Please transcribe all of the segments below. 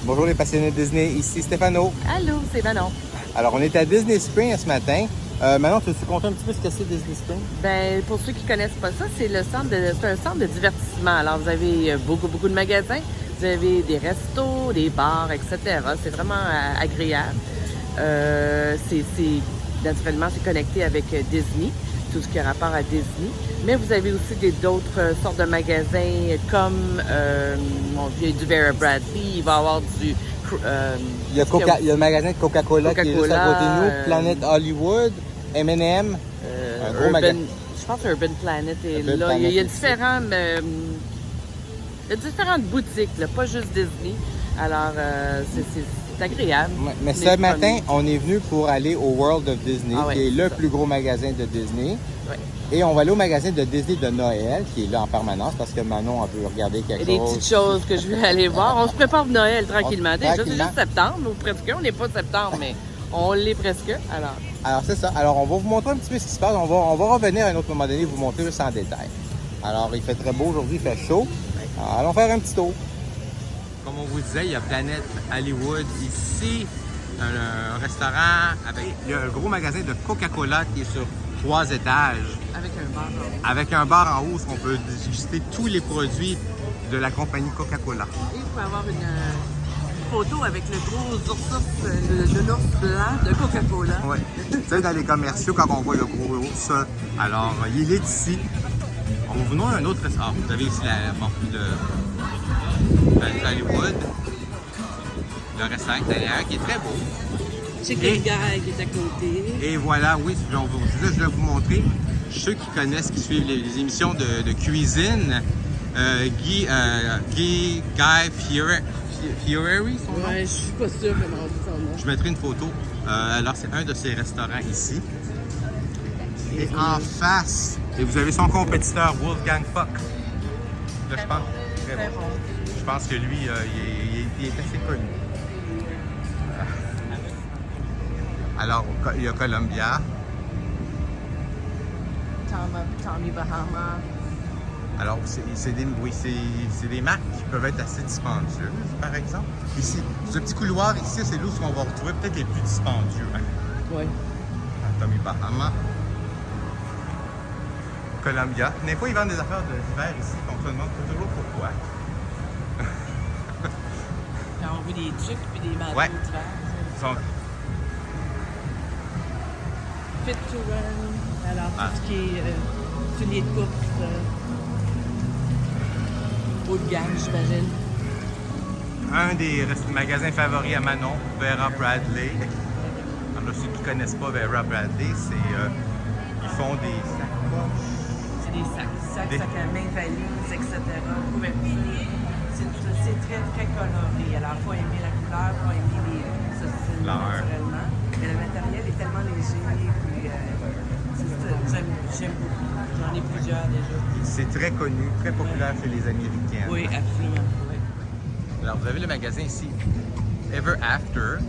Bonjour les passionnés de Disney, ici Stéphano. Allô, c'est Manon. Alors, on est à Disney Springs ce matin. Manon, tu veux compter un petit peu ce que c'est Disney Springs? Ben, pour ceux qui connaissent pas ça, c'est un centre de divertissement. Alors, vous avez beaucoup de magasins, vous avez des restos, des bars, etc. C'est vraiment agréable. Naturellement, c'est connecté avec Disney, tout ce qui a rapport à Disney. Mais vous avez aussi d'autres sortes de magasins comme, il y a du Vera Bradley, il va y avoir du... Il y a le magasin de Coca-Cola qui est juste à côté de nous, Planet Hollywood, M&M, un gros magasin. Je pense que Urban Planet est Urban là. Planet Il y a différentes boutiques, là, pas juste Disney. Alors, c'est agréable. Mais ce matin, on est venu pour aller au World of Disney, qui est le plus gros magasin de Disney. Ouais. Et on va aller au magasin de Disney de Noël, qui est là en permanence, parce que Manon, elle veut regarder quelque chose. Il y a des petites choses que je vais aller voir. On se prépare pour Noël tranquillement. Déjà, c'est Tranquillement. juste septembre, ou presque. On n'est pas septembre, mais on l'est presque. Alors, c'est ça. Alors, on va vous montrer un petit peu ce qui se passe. On va revenir à un autre moment donné, vous montrer juste en détail. Alors, il fait très beau aujourd'hui, il fait chaud. Alors, allons faire un petit tour. Comme on vous disait, il y a Planet Hollywood ici, un restaurant avec... Il y a un gros magasin de Coca-Cola qui est sur 3 étages. Avec un bar. Avec un bar en haut où on peut déguster tous les produits de la compagnie Coca-Cola. Et il faut avoir une photo avec le gros ours, le ours blanc de Coca-Cola. Oui. Tu sais, dans les commerciaux, quand on voit le gros ours, alors, il est ici. On va vous montrer un autre restaurant. Vous avez ici le Hollywood, le restaurant intérieur qui est très beau. Chicken Guy qui est à côté. Et voilà, oui, je vais vous montrer. Ceux qui connaissent, qui suivent les émissions de cuisine, Guy Fieri, son nom? Ouais, je suis pas sûre comment on dit son nom. Je mettrai une photo. Alors, c'est un de ces restaurants ici. Et en face, et vous avez son compétiteur, Wolfgang Puck. Là, je pense. Très bon. Je pense que lui, il est assez connu. Alors, il y a Columbia. Tommy Bahama. Alors, c'est des marques qui peuvent être assez dispendieuses, par exemple. Ici, ce petit couloir ici, c'est là où on va retrouver peut-être les plus dispendieux. Hein? Oui. Tommy Bahama. Columbia. Des fois, ils vendent des affaires d'hiver ici, on se demande toujours pourquoi. Quand on voit des trucs et des manteaux d'hiver. Sont... Fit to run. Alors, tout ce qui est souliers de course, haut de gamme, j'imagine. Un des magasins favoris à Manon, Vera Bradley. Alors, ceux qui ne connaissent pas Vera Bradley, ils font des sacoches. C'est des sacs à main, valises, etc. C'est très coloré. Alors, il faut aimer la couleur, il faut aimer les saucisses naturellement. Mais le matériel est tellement léger. J'aime beaucoup. J'en ai plusieurs déjà. C'est très connu, très populaire chez les Américains. Oui, absolument. Oui. Alors, vous avez le magasin ici, Ever After.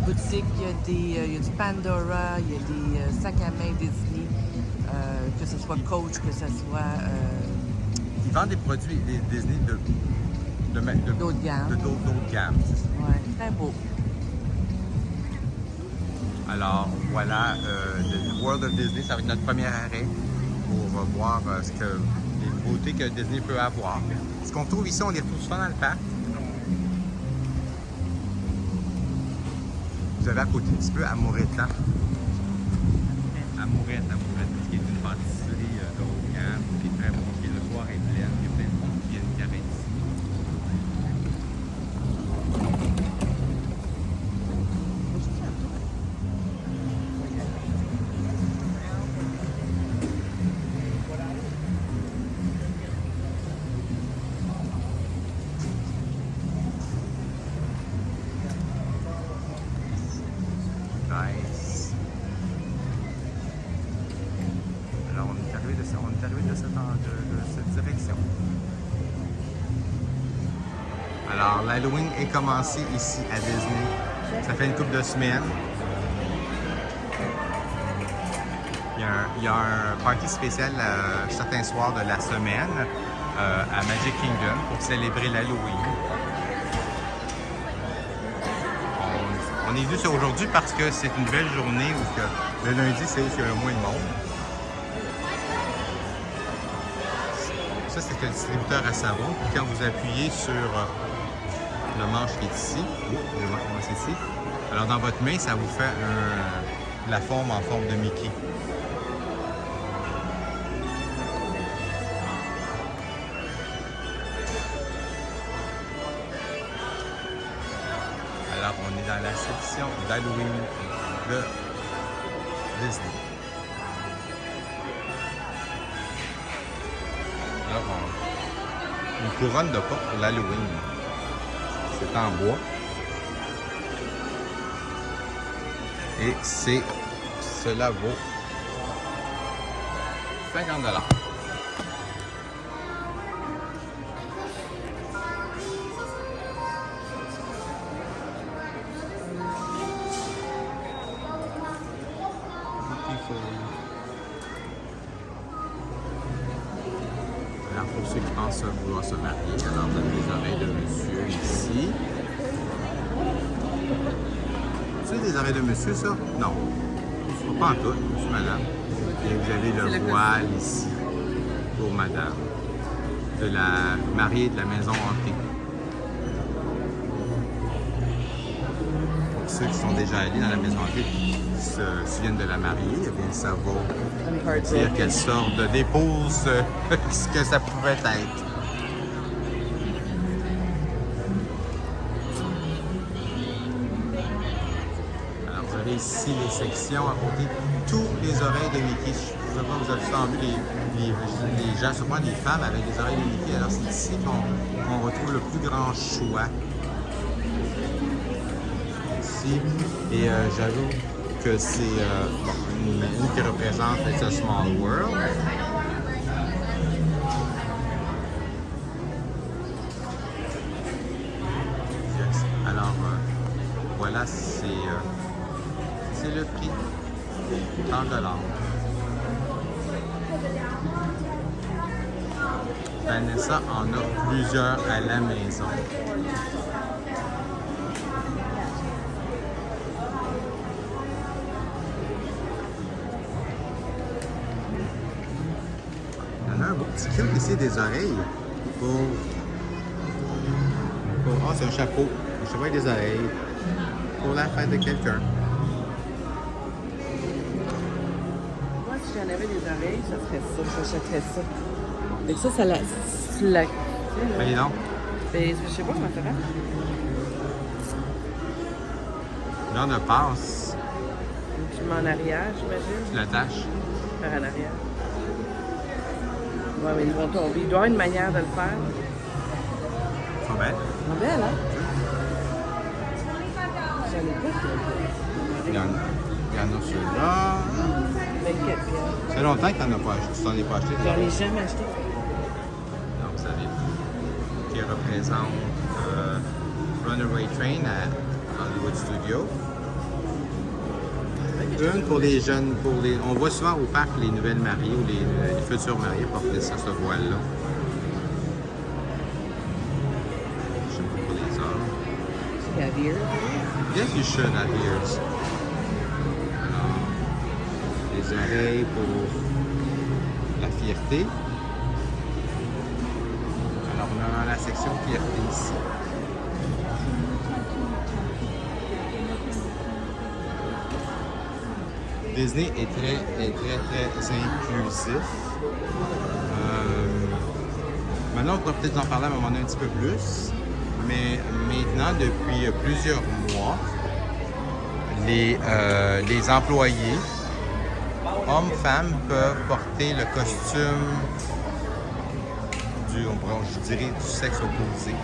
Boutique, il y a du Pandora, il y a des sacs à main Disney, que ce soit Coach, que ce soit... Ils vendent des produits des Disney d'autres gammes. D'autres gammes. Oui, très beau. Alors, voilà, le World of Disney, ça va être notre premier arrêt pour voir les nouveautés que Disney peut avoir. Ce qu'on trouve ici, on les retrouve souvent dans le parc. Vous avez à côté un petit peu Amouretta. Amouretta, qui est une pâtisserie de haut de gamme, qui est très bon, qui est le soir est plein, il y a plein de monde qui viennent carrer ici. Nice. Alors, on est arrivé de cette direction. Alors, l'Halloween est commencé ici à Disney. Ça fait une couple de semaines. Il y a un party spécial certains soirs de la semaine à Magic Kingdom pour célébrer l'Halloween. On est venu sur aujourd'hui parce que c'est une belle journée où que le lundi, c'est où il y a le moins de monde. Ça, c'est le distributeur à savon. Puis quand vous appuyez sur le manche qui est ici, le manche ici, alors dans votre main, ça vous fait la forme en forme de Mickey. Alors, on est dans la section d'Halloween de Disney. Alors, une couronne de porte pour l'Halloween. C'est en bois. Et cela vaut 50 $. Alors, pour ceux qui pensent vouloir se marier, alors vous avez les oreilles de monsieur ici. C'est des oreilles de monsieur, ça? Non. Pas en tout, monsieur, madame. Et vous avez le voile ici pour madame. De la mariée de la maison hantée. Pour ceux qui sont déjà allés dans la maison hantée, qui se souviennent de la mariée, eh bien, ça va dire quelle sorte d'épouse ce que ça pouvait être. Alors, vous avez ici les sections à côté, tous les oreilles de Mickey. Je sais pas, vous avez souvent vu les gens, souvent les femmes avec des oreilles de Mickey. Alors, c'est ici qu'on retrouve le plus grand choix. Ici. Et j'avoue que c'est une magie qui représente It's a Small World. Yes. Alors, voilà, c'est le prix. 30 $. Vanessa en a plusieurs à la maison. Il y en a un beau petit cube ici des oreilles pour... Ah, c'est un chapeau. Un chapeau avec des oreilles. Pour la fête de quelqu'un. Moi, si j'en avais des oreilles, ça serait ça. J'achèterais ça. Mais ça la... Mais non. Mais je sais pas comment ça va. Là, on passe. Tu mets en arrière, j'imagine. Tu l'attaches. Par en arrière. Ouais, mais ils vont tomber. Il doit y avoir une manière de le faire. Ils sont belles. Ils sont belles, hein? J'en ai pas. Il y en a ceux-là. 24 piastres. Ça fait longtemps que tu n'en as pas acheté. Tu t'en es pas acheté. J'en ai jamais acheté. Donc, vous avez qui représente Runaway Train à Hollywood Studios. Une pour les jeunes, on voit souvent au parc les nouvelles mariées ou les futures mariées porter ça, ce voile-là. Je sais pas pour les hommes. C'est à dire. Yes, you should have ears. Alors, les oreilles pour la fierté. Alors, on a la section fierté ici. Disney est très inclusif. Maintenant, on pourrait peut-être en parler à un moment donné un petit peu plus. Mais maintenant, depuis plusieurs mois, les employés, hommes, femmes, peuvent porter le costume je dirais, du sexe opposé.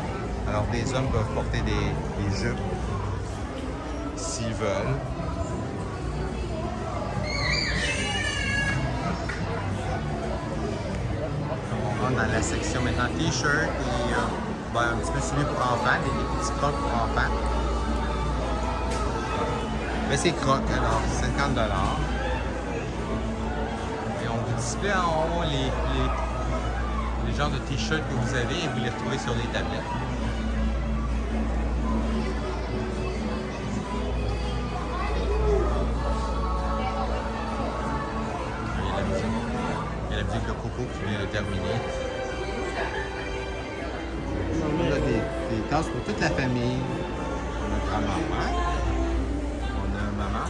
Alors, des hommes peuvent porter des jupes s'ils veulent. On rentre dans la section maintenant t-shirt et un petit peu suivi pour enfants, des petits crocs pour enfants. Mais c'est crocs, alors 50 $. Et on vous display en haut les genres de t-shirts que vous avez et vous les retrouvez sur les tablettes. terminé. On a des tasses pour toute la famille. On a grand-maman. On a maman.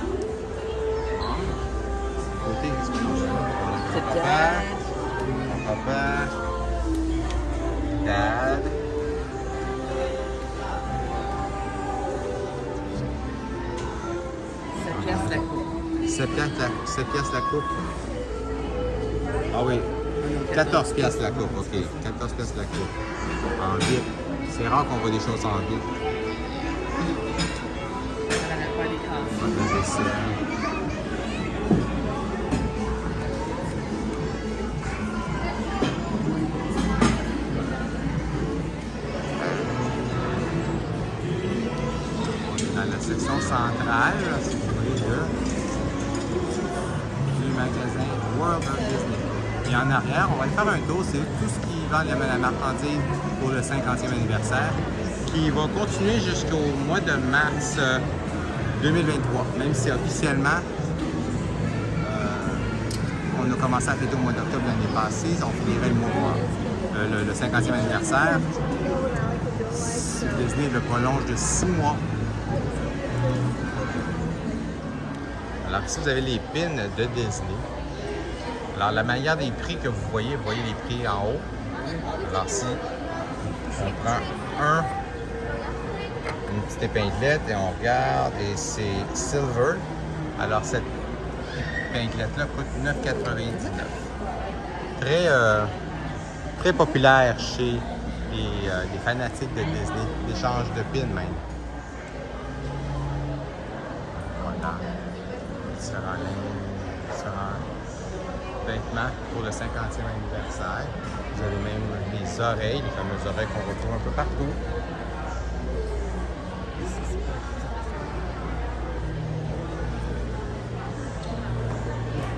Côté, qu'est-ce qu'on a? On a papa. Papa. Dad. La coupe. 7 piastres la coupe. Ah oui. 14 piastres la coupe, ok. 14 piastres la coupe. En VIP. C'est rare qu'on voit des choses en VIP. Pas les casses. On a des selles. Dans la section centrale, si vous voulez, du magasin World of Disney. Et en arrière, on va aller faire un tour, c'est tout ce qui vend la marchandise pour le 50e anniversaire, qui va continuer jusqu'au mois de mars 2023, même si officiellement, on a commencé à fêter au mois d'octobre l'année passée, on finirait le 50e anniversaire. Disney le prolonge de 6 mois. Alors ici, vous avez les pins de Disney. Alors, la manière des prix que vous voyez les prix en haut. Alors, si on prend une petite épinglette et on regarde, et c'est Silver. Alors, cette épinglette-là coûte 9,99. Très populaire chez les fanatiques de Disney, l'échange de pins même. Voilà. Différents vêtements pour le 50e anniversaire. Vous avez même les oreilles, les fameuses oreilles qu'on retrouve un peu partout.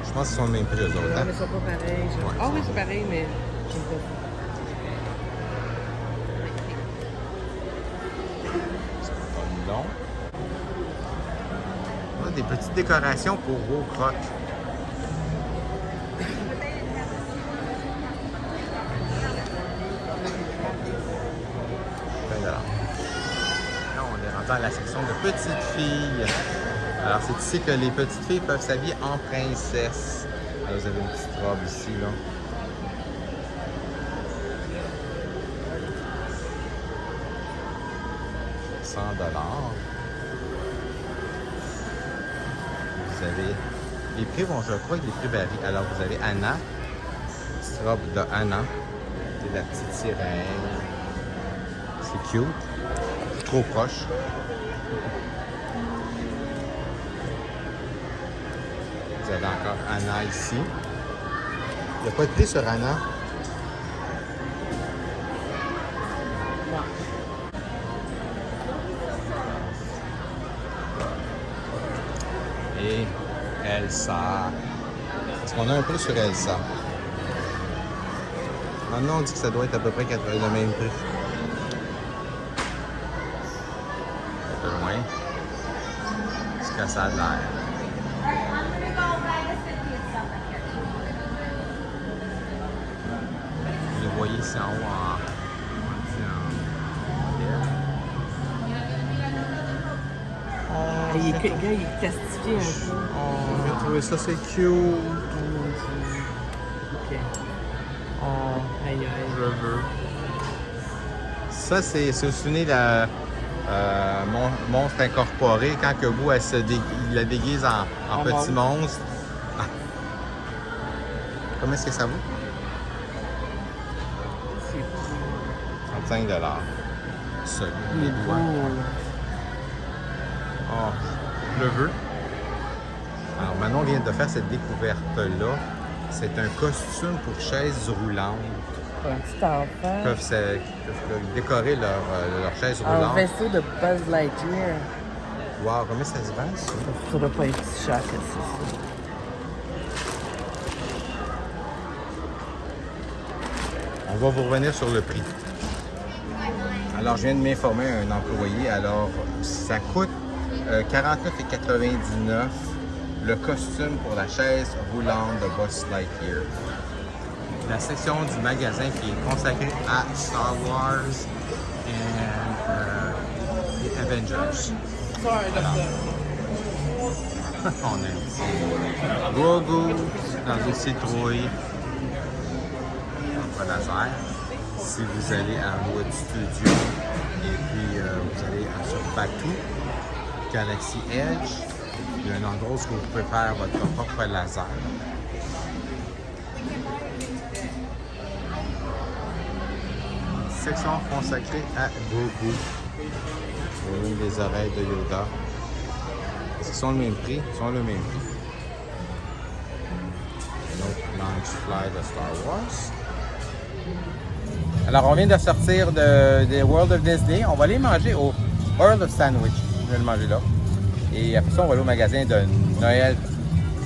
Je pense qu'ils sont le même prix, eux autres. Non, Hein? mais ils sont pas pareils. Ouais, Ah oui, ils sont- c'est pareil, mais j'aime pas. C'est pas long. On a des petites décorations pour vos crocs. Là, on est rendu dans la section de petites filles. Alors, c'est ici que les petites filles peuvent s'habiller en princesse. Alors, vous avez une petite robe ici, là. $100. Vous avez... Les prix vont, je crois que les prix varient. Alors, vous avez Anna. Petite robe de Anna. C'est la petite sirène. C'est cute. Trop proche. Vous avez encore Anna ici. Il n'y a pas de prix sur Anna. Et Elsa. Est-ce qu'on a un prix sur Elsa? Maintenant, on dit que ça doit être à peu près le même prix. Un peu loin. Ce que ça a de l'air. Vous les voyez ici en haut en Il est plastifié un peu. Oh, j'ai trouvé ça, c'est cute. Oh mon Dieu. Ok. Oh, Aïe, aïe. je veux. Ça, c'est vous souvenez la monstre incorporé quand que vous, il la déguise en petit monstre. Ah. Combien est-ce que ça vaut? C'est 35 $. Ça, les beau, doigts. là. Oh, je le veux. Alors maintenant, on vient de faire cette découverte-là. C'est un costume pour chaise roulante. Pour un petit enfant. Ils peuvent décorer leur chaise Un roulante. vaisseau de Buzz Lightyear. Wow, combien ça se vend, ça? Ça doit pas être si cher que ça. On va vous revenir sur le prix. Alors, je viens de m'informer à un employé. Alors, ça coûte 49,99 le costume pour la chaise roulante de Buzz Lightyear. la section du magasin qui est consacrée à Star Wars et Avengers. On a ici Grogu dans une citrouille. Un laser. Si vous allez à Wood Studio et puis vous allez sur Batuu, Galaxy Edge, il y a un endroit où vous pouvez faire votre propre laser. Section consacrée à Grogu. Une des oreilles de Yoda. Ils sont le même prix. Donc, Launch Fly de Star Wars. Alors, on vient de sortir de World of Disney. On va aller manger au World of Sandwich. Je vais le manger là. Et après ça, on va aller au magasin de Noël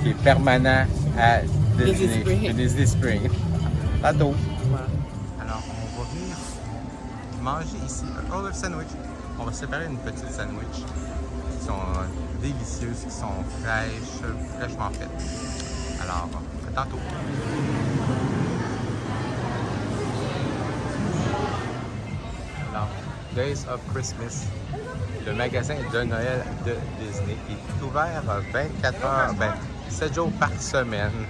qui est permanent à Disney Spring. Tantôt. Alors, on va venir manger ici un World of Sandwich. On va séparer une petite sandwich qui sont délicieuses, qui sont fraîchement faites. Alors, à tantôt. Alors, Days of Christmas, le magasin de Noël de Disney est ouvert 24 heures, 7 jours par semaine.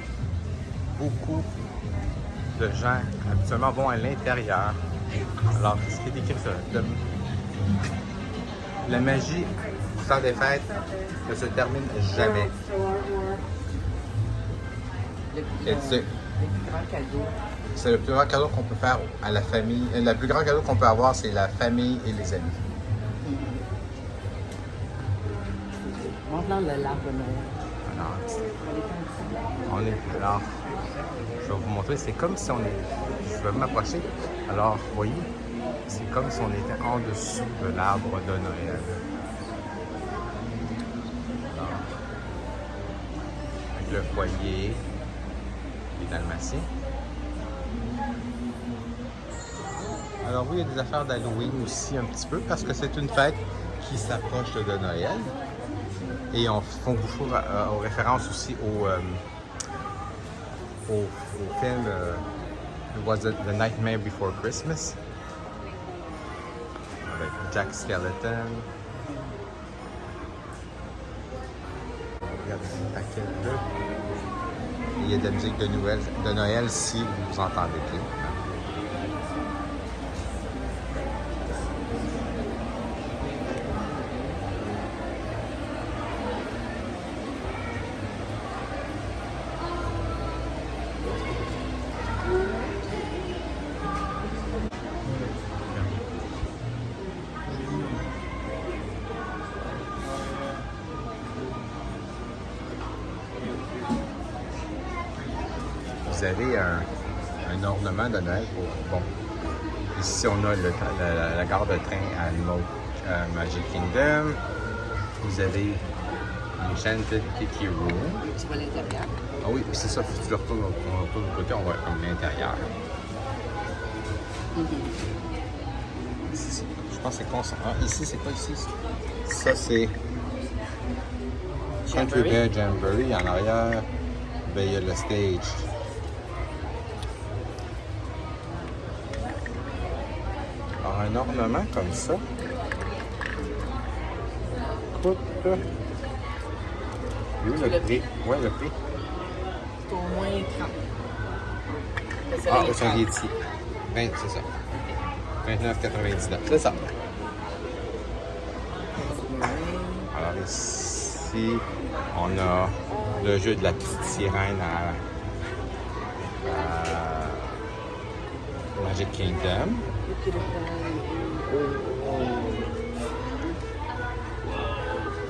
Beaucoup de gens habituellement vont à l'intérieur. Alors, ce qui est écrit ça, la magie du temps des fêtes ne se termine jamais. C'est le plus grand cadeau qu'on peut faire à la famille. Le plus grand cadeau qu'on peut avoir, c'est la famille et les amis. On va prendre l'arbre de Noël. Alors, je vais vous montrer, c'est comme si on est. Je vais m'approcher. Alors, vous voyez, c'est comme si on était en dessous de l'arbre de Noël. Alors, avec le foyer, les dalmatiens. Alors oui, il y a des affaires d'Halloween aussi un petit peu parce que c'est une fête qui s'approche de Noël. Et on font beaucoup référence aussi au film Was It The Nightmare Before Christmas avec Jack Skellington. Regardez un paquet de... Il y a de la musique de Noël si vous entendez bien. Vous avez un ornement de Noël pour... Bon, ici on a la gare de train à Magic Kingdom. Vous avez Enchanted Kitty Room. Tu vas à l'intérieur? Ah oui, c'est ça, si tu le retournes de côté, on va comme l'intérieur. Ici, je pense que c'est concentré. Ah, ici, c'est quoi ici? Ça, c'est Country Bear Jamboree. En arrière, ben, il y a le stage. Alors, un ornement comme ça coûte... Oui, le prix. Oui, le prix. C'est au moins 30. Ah, ça vient ici. C'est ça. 29,99. C'est ça. Alors ici, on a le jeu de la petite sirène à Magic Kingdom.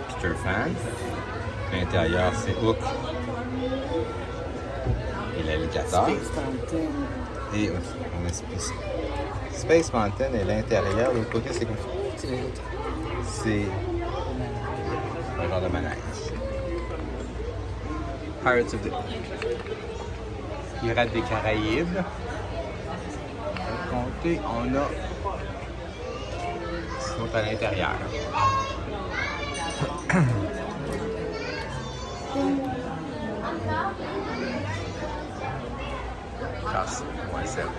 Peter Pan. L'intérieur, c'est Hook et l'alligator. Et on a Space Mountain et l'intérieur. L'autre côté, c'est quoi? C'est un genre de manège. Pirates of the Pirates des Caraïbes. Comptez, on a sinon à l'intérieur. Casse. Ouais, c'est vrai.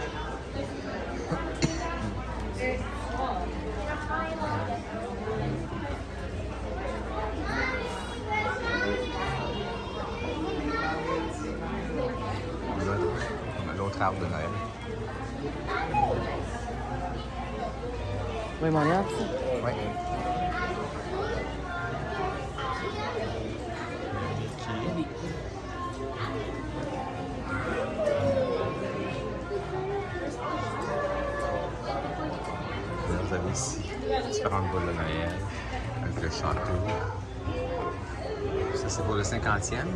On a l'autre arbre de Noël. Oui, mon arbre, ça. Oui. Oui. Vous avez ici différentes boules de Noël avec le château. Ça, c'est pour le 50e.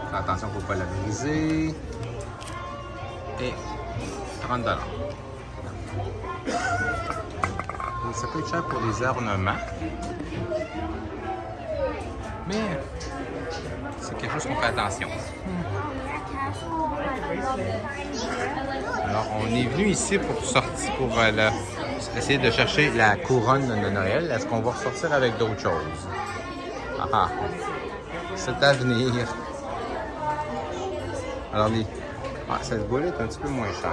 Fais attention pour ne pas la briser. Et 30 $. Et ça peut être cher pour des ornements. Mais c'est quelque chose qu'on fait attention. Alors, on est venu ici pour sortir, pour essayer de chercher la couronne de Noël. Est-ce qu'on va ressortir avec d'autres choses? Ah, c'est à venir. Alors, cette boule est un petit peu moins chère.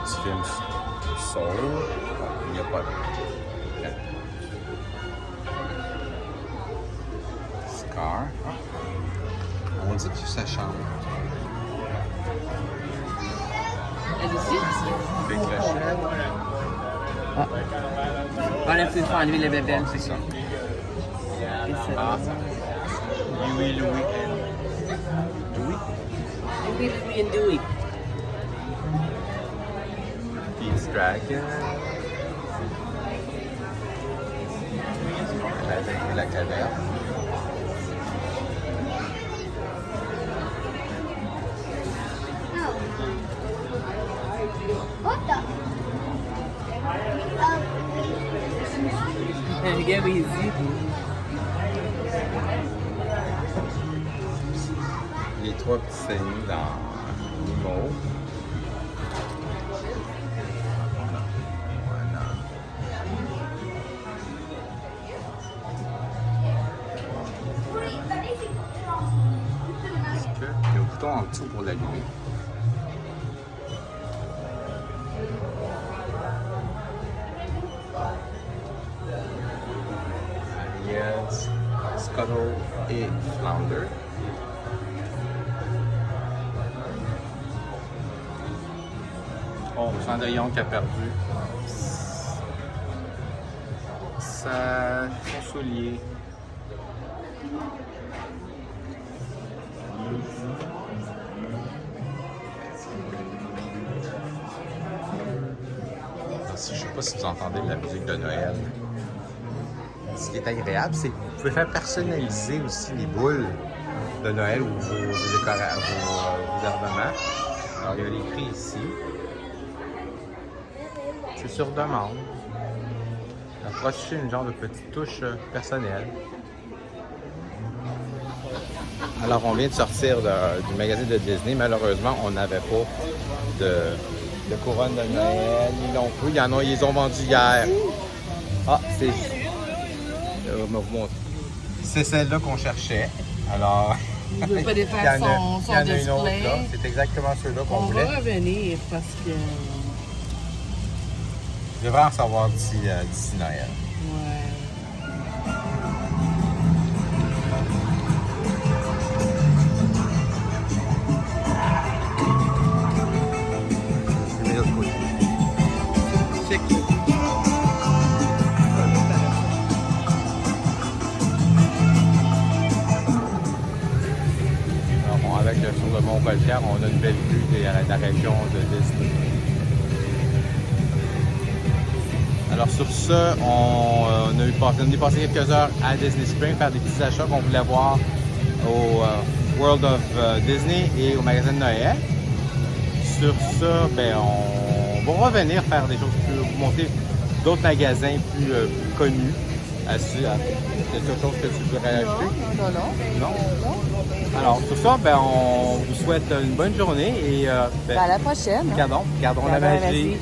Tu filmes Soul, il n'y a pas de... Scar. On dit que ça change. Elle ici? Big clochette. Enlève il faut enlever les bébelles. C'est ça. Et ça. Ah. Louis. Louis? Oui, and Dewey. Pete's Dragon. La caverne. What the? Regarde ici. Les trois petits saignées dans l'humour. Voilà. Est-ce qu'il y a un bouton en dessous pour l'allumer? Yes, Scuttle et Flounder. Oh, Cendrillon qui a perdu son soulier. Je ne sais pas si vous entendez de la musique de Noël. Ce qui est agréable, c'est que vous pouvez faire personnaliser aussi les boules de Noël ou vos ornements. Alors, il y a les prix ici. C'est sur demande. On pourra afficher une genre de petite touche personnelle. Alors, on vient de sortir du magasin de Disney. Malheureusement, on n'avait pas de couronne de Noël. Ils l'ont pris. Ils ont vendu hier. Ah, c'est... Je vais vous montrer. C'est celle-là qu'on cherchait. Alors... Il ne veut pas défaire il y en a son une display. autre, là. C'est exactement ceux-là qu'on On voulait. va revenir parce que... Je devrais en savoir d'ici Noël. Ouais. Je vais de l'autre côté. Check. Alors bon, avec le tour de Montgolfière, on a une belle vue de la région de Disney. Alors sur ce, on est passé quelques heures à Disney Springs faire des petits achats qu'on voulait voir au World of Disney et au magasin de Noël. Sur ça, ben, on va revenir faire des choses plus montrer d'autres magasins plus connus. Quelque chose que tu voudrais acheter? Non? Alors, sur ça, ben, on vous souhaite une bonne journée et À la prochaine. gardons la magie.